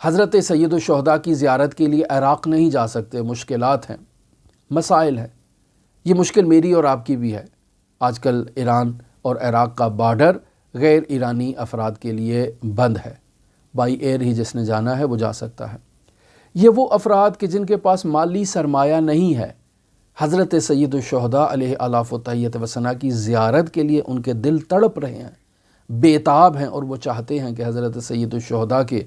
حضرت سید الشہداء کی زیارت کے لیے عراق نہیں جا سکتے، مشکلات ہیں، مسائل ہیں. یہ مشکل میری اور آپ کی بھی ہے. آج کل ایران اور عراق کا بارڈر غیر ایرانی افراد کے لیے بند ہے، بائی ایئر ہی جس نے جانا ہے وہ جا سکتا ہے. یہ وہ افراد کہ جن کے پاس مالی سرمایہ نہیں ہے، حضرت سید الشہداء علیہ آلاف و تحیت وسنہ کی زیارت کے لیے ان کے دل تڑپ رہے ہیں، بےتاب ہیں، اور وہ چاہتے ہیں کہ حضرت سید الشہداء کے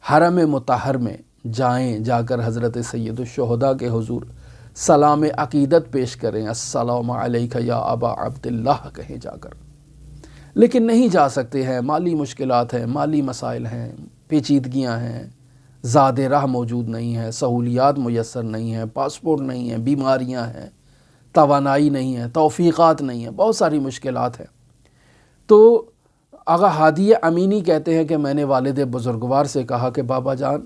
حرم مطہر میں جائیں، جا کر حضرت سید الشہداء کے حضور سلام عقیدت پیش کریں، السلام علیک یا ابا عبداللہ کہیں جا کر، لیکن نہیں جا سکتے ہیں. مالی مشکلات ہیں، مالی مسائل ہیں، پیچیدگیاں ہیں، زاد راہ موجود نہیں ہے، سہولیات میسر نہیں ہیں، پاسپورٹ نہیں ہے، بیماریاں ہیں، توانائی نہیں ہے، توفیقات نہیں ہیں، بہت ساری مشکلات ہیں. تو آغا ہادی امینی کہتے ہیں کہ میں نے والد بزرگوار سے کہا کہ بابا جان،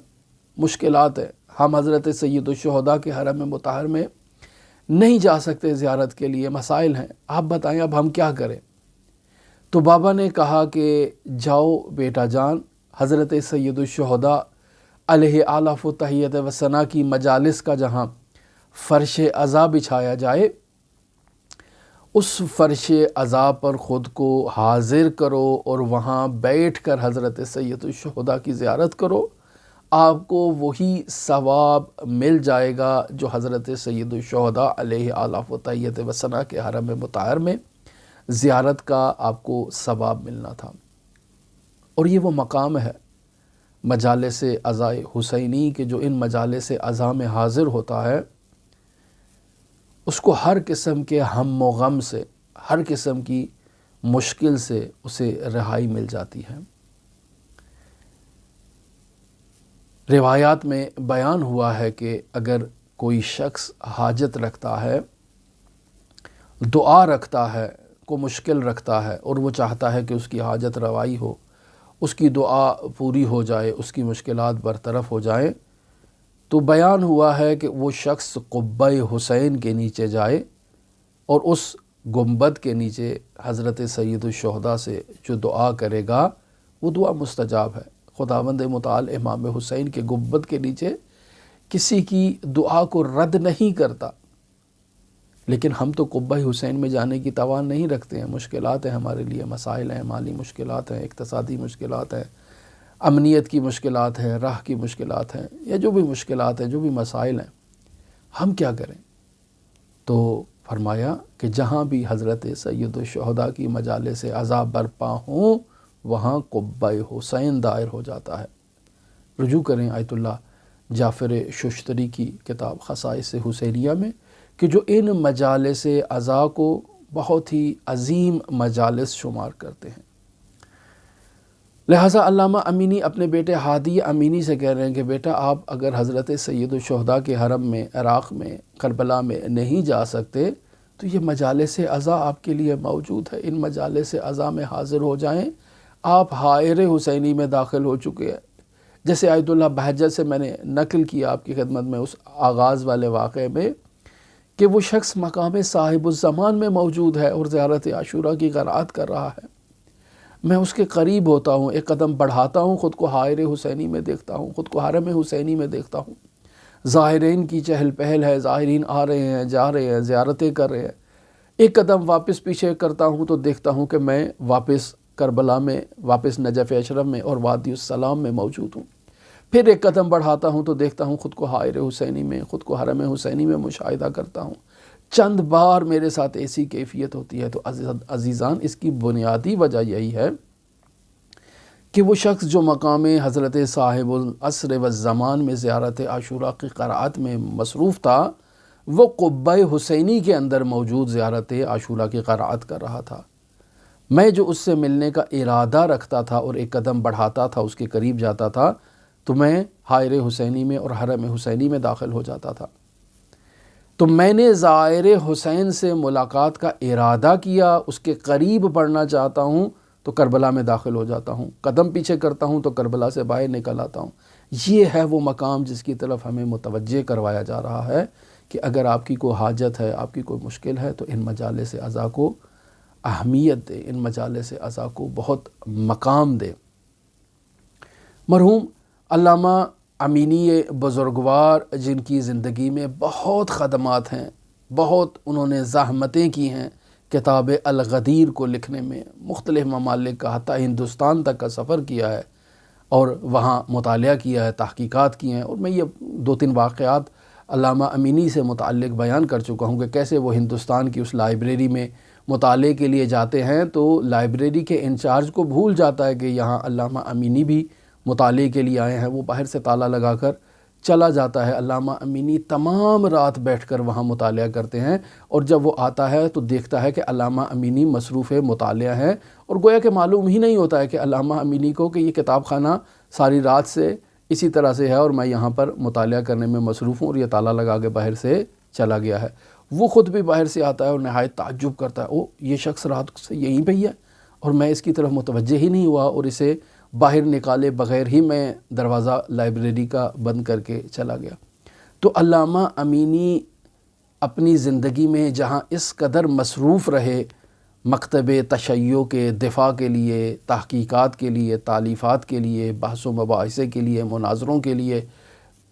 مشکلات ہے، ہم حضرت سید الشہداء کے حرم مطہر میں نہیں جا سکتے زیارت کے لیے، مسائل ہیں، آپ بتائیں اب ہم کیا کریں؟ تو بابا نے کہا کہ جاؤ بیٹا جان، حضرت سید الشہداء علیہ آلاف و تحیت و ثنا کی مجالس کا جہاں فرش عزا بچھایا جائے، اس فرش عزا پر خود کو حاضر کرو اور وہاں بیٹھ کر حضرت سید الشہداء کی زیارت کرو، آپ کو وہی ثواب مل جائے گا جو حضرت سید الشہداء علیہ آلاف و تحیت و ثنا کے حرم مطہر میں زیارت کا آپ کو ثواب ملنا تھا۔ اور یہ وہ مقام ہے مجالس عزا حسینی کہ جو ان مجالس عزا میں حاضر ہوتا ہے اس کو ہر قسم کے ہم و غم سے، ہر قسم کی مشکل سے اسے رہائی مل جاتی ہے۔ روایات میں بیان ہوا ہے کہ اگر کوئی شخص حاجت رکھتا ہے، دعا رکھتا ہے، کو مشکل رکھتا ہے اور وہ چاہتا ہے کہ اس کی حاجت روائی ہو، اس کی دعا پوری ہو جائے، اس کی مشکلات برطرف ہو جائیں، تو بیان ہوا ہے کہ وہ شخص قبہ حسین کے نیچے جائے اور اس گنبد کے نیچے حضرت سید الشہداء سے جو دعا کرے گا وہ دعا مستجاب ہے۔ خداوند متعال امام حسین کے گنبد کے نیچے کسی کی دعا کو رد نہیں کرتا، لیکن ہم تو قبہ حسین میں جانے کی توان نہیں رکھتے ہیں، مشکلات ہیں ہمارے لیے، مسائل ہیں، مالی مشکلات ہیں، اقتصادی مشکلات ہیں، امنیت کی مشکلات ہیں، راہ کی مشکلات ہیں، یا جو بھی مشکلات ہیں، جو بھی مسائل ہیں، ہم کیا کریں؟ تو فرمایا کہ جہاں بھی حضرت سید الشہداء کی مجالس عزا برپا ہوں وہاں قبہ حسین دائر ہو جاتا ہے۔ رجوع کریں آیت اللہ جعفر ششتری کی کتاب خصائص حسینیہ میں کہ جو ان مجالس عزا کو بہت ہی عظیم مجالس شمار کرتے ہیں۔ لہٰذا علامہ امینی اپنے بیٹے ہادی امینی سے کہہ رہے ہیں کہ بیٹا آپ اگر حضرت سید الشہداء کے حرم میں، عراق میں، کربلا میں نہیں جا سکتے تو یہ مجالس عزا آپ کے لیے موجود ہے، ان مجالس عزا میں حاضر ہو جائیں۔ آپ حائر حسینی میں داخل ہو چکے ہیں، جیسے آیت اللہ بہجت سے میں نے نقل کیا آپ کی خدمت میں اس آغاز والے واقعے میں کہ وہ شخص مقام صاحب الزمان میں موجود ہے اور زیارت عاشوراء کی قرأت کر رہا ہے۔ میں اس کے قریب ہوتا ہوں، ایک قدم بڑھاتا ہوں، خود کو حائر حسینی میں دیکھتا ہوں، خود کو حرم حسینی میں دیکھتا ہوں۔ زائرین کی چہل پہل ہے، زائرین آ رہے ہیں، جا رہے ہیں، زیارتیں کر رہے ہیں۔ ایک قدم واپس پیچھے کرتا ہوں تو دیکھتا ہوں کہ میں واپس کربلا میں، واپس نجف اشرف میں اور وادی السلام میں موجود ہوں۔ پھر ایک قدم بڑھاتا ہوں تو دیکھتا ہوں خود کو حائر حسینی میں، خود کو حرم حسینی میں مشاہدہ کرتا ہوں۔ چند بار میرے ساتھ ایسی کیفیت ہوتی ہے۔ تو عزیزان اس کی بنیادی وجہ یہی ہے کہ وہ شخص جو مقام حضرت صاحب العصر والزمان میں زیارت عاشوراء کی قرأت میں مصروف تھا، وہ قبہ حسینی کے اندر موجود زیارت عاشوراء کی قرأت کر رہا تھا۔ میں جو اس سے ملنے کا ارادہ رکھتا تھا اور ایک قدم بڑھاتا تھا، اس کے قریب جاتا تھا، تو میں حائر حسینی میں اور حرم حسینی میں داخل ہو جاتا تھا۔ تو میں نے زائر حسین سے ملاقات کا ارادہ کیا، اس کے قریب بڑھنا چاہتا ہوں تو کربلا میں داخل ہو جاتا ہوں، قدم پیچھے کرتا ہوں تو کربلا سے باہر نکل آتا ہوں۔ یہ ہے وہ مقام جس کی طرف ہمیں متوجہ کروایا جا رہا ہے کہ اگر آپ کی کوئی حاجت ہے، آپ کی کوئی مشکل ہے تو ان مجالس عزا کو اہمیت دے، ان مجالس عزا کو بہت مقام دے۔ مرحوم علامہ امینی بزرگوار جن کی زندگی میں بہت خدمات ہیں، بہت انہوں نے زحمتیں کی ہیں کتاب الغدیر کو لکھنے میں، مختلف ممالک کا حتیٰ ہندوستان تک کا سفر کیا ہے اور وہاں مطالعہ کیا ہے، تحقیقات کی ہیں، اور میں یہ 2-3 واقعات علامہ امینی سے متعلق بیان کر چکا ہوں کہ کیسے وہ ہندوستان کی اس لائبریری میں مطالعے کے لیے جاتے ہیں تو لائبریری کے انچارج کو بھول جاتا ہے کہ یہاں علامہ امینی بھی مطالعے کے لیے آئے ہیں، وہ باہر سے تالا لگا کر چلا جاتا ہے۔ علامہ امینی تمام رات بیٹھ کر وہاں مطالعہ کرتے ہیں، اور جب وہ آتا ہے تو دیکھتا ہے کہ علامہ امینی مصروف مطالعہ ہے، اور گویا کہ معلوم ہی نہیں ہوتا ہے کہ علامہ امینی کو کہ یہ کتاب خانہ ساری رات سے اسی طرح سے ہے اور میں یہاں پر مطالعہ کرنے میں مصروف ہوں اور یہ تالا لگا کے باہر سے چلا گیا ہے۔ وہ خود بھی باہر سے آتا ہے اور نہایت تعجب کرتا ہے، یہ شخص رات سے یہیں پہ ہی ہے اور میں اس کی طرف متوجہ ہی نہیں ہوا، اور اسے باہر نکالے بغیر ہی میں دروازہ لائبریری کا بند کر کے چلا گیا۔ تو علامہ امینی اپنی زندگی میں جہاں اس قدر مصروف رہے مکتب تشیع کے دفاع کے لیے، تحقیقات کے لیے، تالیفات کے لیے، بحث و مباحثے کے لیے، مناظروں کے لیے،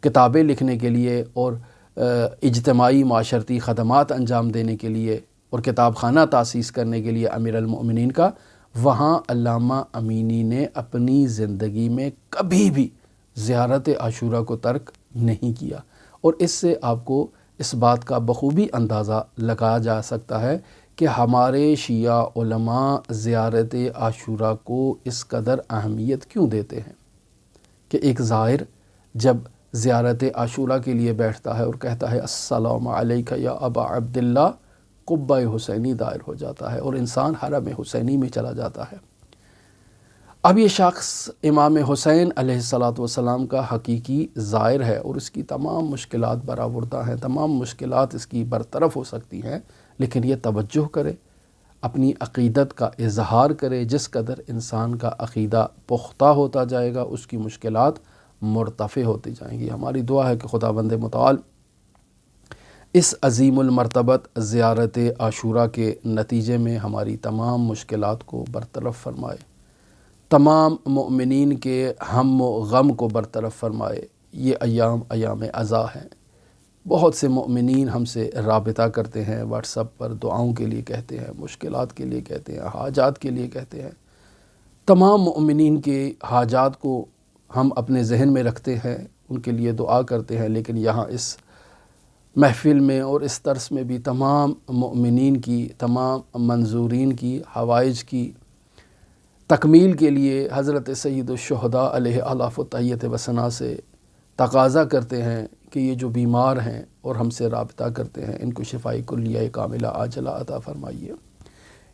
کتابیں لکھنے کے لیے اور اجتماعی معاشرتی خدمات انجام دینے کے لیے اور کتاب خانہ تاسیس کرنے کے لیے امیر المؤمنین کا، وہاں علامہ امینی نے اپنی زندگی میں کبھی بھی زیارت عاشوراء کو ترک نہیں کیا۔ اور اس سے آپ کو اس بات کا بخوبی اندازہ لگایا جا سکتا ہے کہ ہمارے شیعہ علماء زیارت عاشوراء کو اس قدر اہمیت کیوں دیتے ہیں کہ ایک زائر جب زیارت عاشوراء کے لیے بیٹھتا ہے اور کہتا ہے السلام علیک یا ابا عبداللہ، قبہ حسینی دائر ہو جاتا ہے اور انسان حرم حسینی میں چلا جاتا ہے۔ اب یہ شخص امام حسین علیہ السلام کا حقیقی زائر ہے اور اس کی تمام مشکلات برآوردہ ہیں، تمام مشکلات اس کی برطرف ہو سکتی ہیں، لیکن یہ توجہ کرے، اپنی عقیدت کا اظہار کرے۔ جس قدر انسان کا عقیدہ پختہ ہوتا جائے گا اس کی مشکلات مرتفع ہوتی جائیں گی۔ ہماری دعا ہے کہ خداوند متعال اس عظیم المرتبت زیارت عاشوراء کے نتیجے میں ہماری تمام مشکلات کو برطرف فرمائے، تمام مؤمنین کے ہم و غم کو برطرف فرمائے۔ یہ ایام عزا ہیں، بہت سے مؤمنین ہم سے رابطہ کرتے ہیں، واٹس ایپ پر دعاؤں کے لیے کہتے ہیں، مشکلات کے لیے کہتے ہیں، حاجات کے لیے کہتے ہیں۔ تمام مؤمنین کے حاجات کو ہم اپنے ذہن میں رکھتے ہیں، ان کے لیے دعا کرتے ہیں، لیکن یہاں اس محفل میں اور اس طرز میں بھی تمام مؤمنین کی، تمام منظورین کی حوائج کی تکمیل کے لیے حضرت سید الشہداء علیہ الاف و تحیت و ثنا سے تقاضا کرتے ہیں کہ یہ جو بیمار ہیں اور ہم سے رابطہ کرتے ہیں ان کو شفاء کلیہ کاملہ عاجلہ عطا فرمائیے۔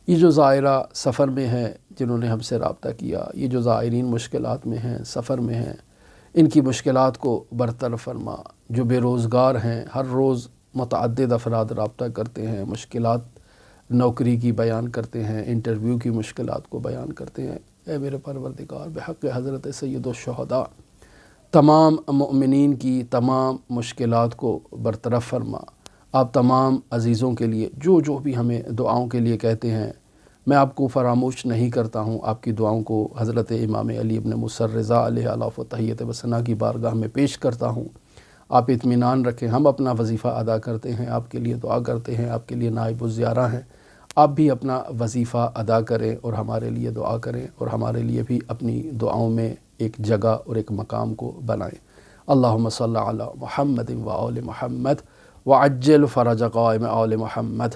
یہ جو زائرہ سفر میں ہیں جنہوں نے ہم سے رابطہ کیا، یہ جو زائرین مشکلات میں ہیں، سفر میں ہیں، ان کی مشکلات کو برطرف فرما۔ جو بے روزگار ہیں، ہر روز متعدد افراد رابطہ کرتے ہیں، مشکلات نوکری کی بیان کرتے ہیں، انٹرویو کی مشکلات کو بیان کرتے ہیں، اے میرے پروردگار بحق حضرت سید الشہداء تمام مؤمنین کی تمام مشکلات کو برطرف فرما۔ آپ تمام عزیزوں کے لیے جو بھی ہمیں دعاؤں کے لیے کہتے ہیں، میں آپ کو فراموش نہیں کرتا ہوں، آپ کی دعاؤں کو حضرت امام علی ابن موسیٰ الرضا علیہ الاف و تحیت و ثنا کی بارگاہ میں پیش کرتا ہوں۔ آپ اطمینان رکھیں، ہم اپنا وظیفہ ادا کرتے ہیں، آپ کے لیے دعا کرتے ہیں، آپ کے لیے نائب الزیارہ ہیں۔ آپ بھی اپنا وظیفہ ادا کریں اور ہمارے لیے دعا کریں اور ہمارے لیے بھی اپنی دعاؤں میں ایک جگہ اور ایک مقام کو بنائیں۔ اللہم صلی علی محمد و آل محمد وعجل فرج قائم آل محمد۔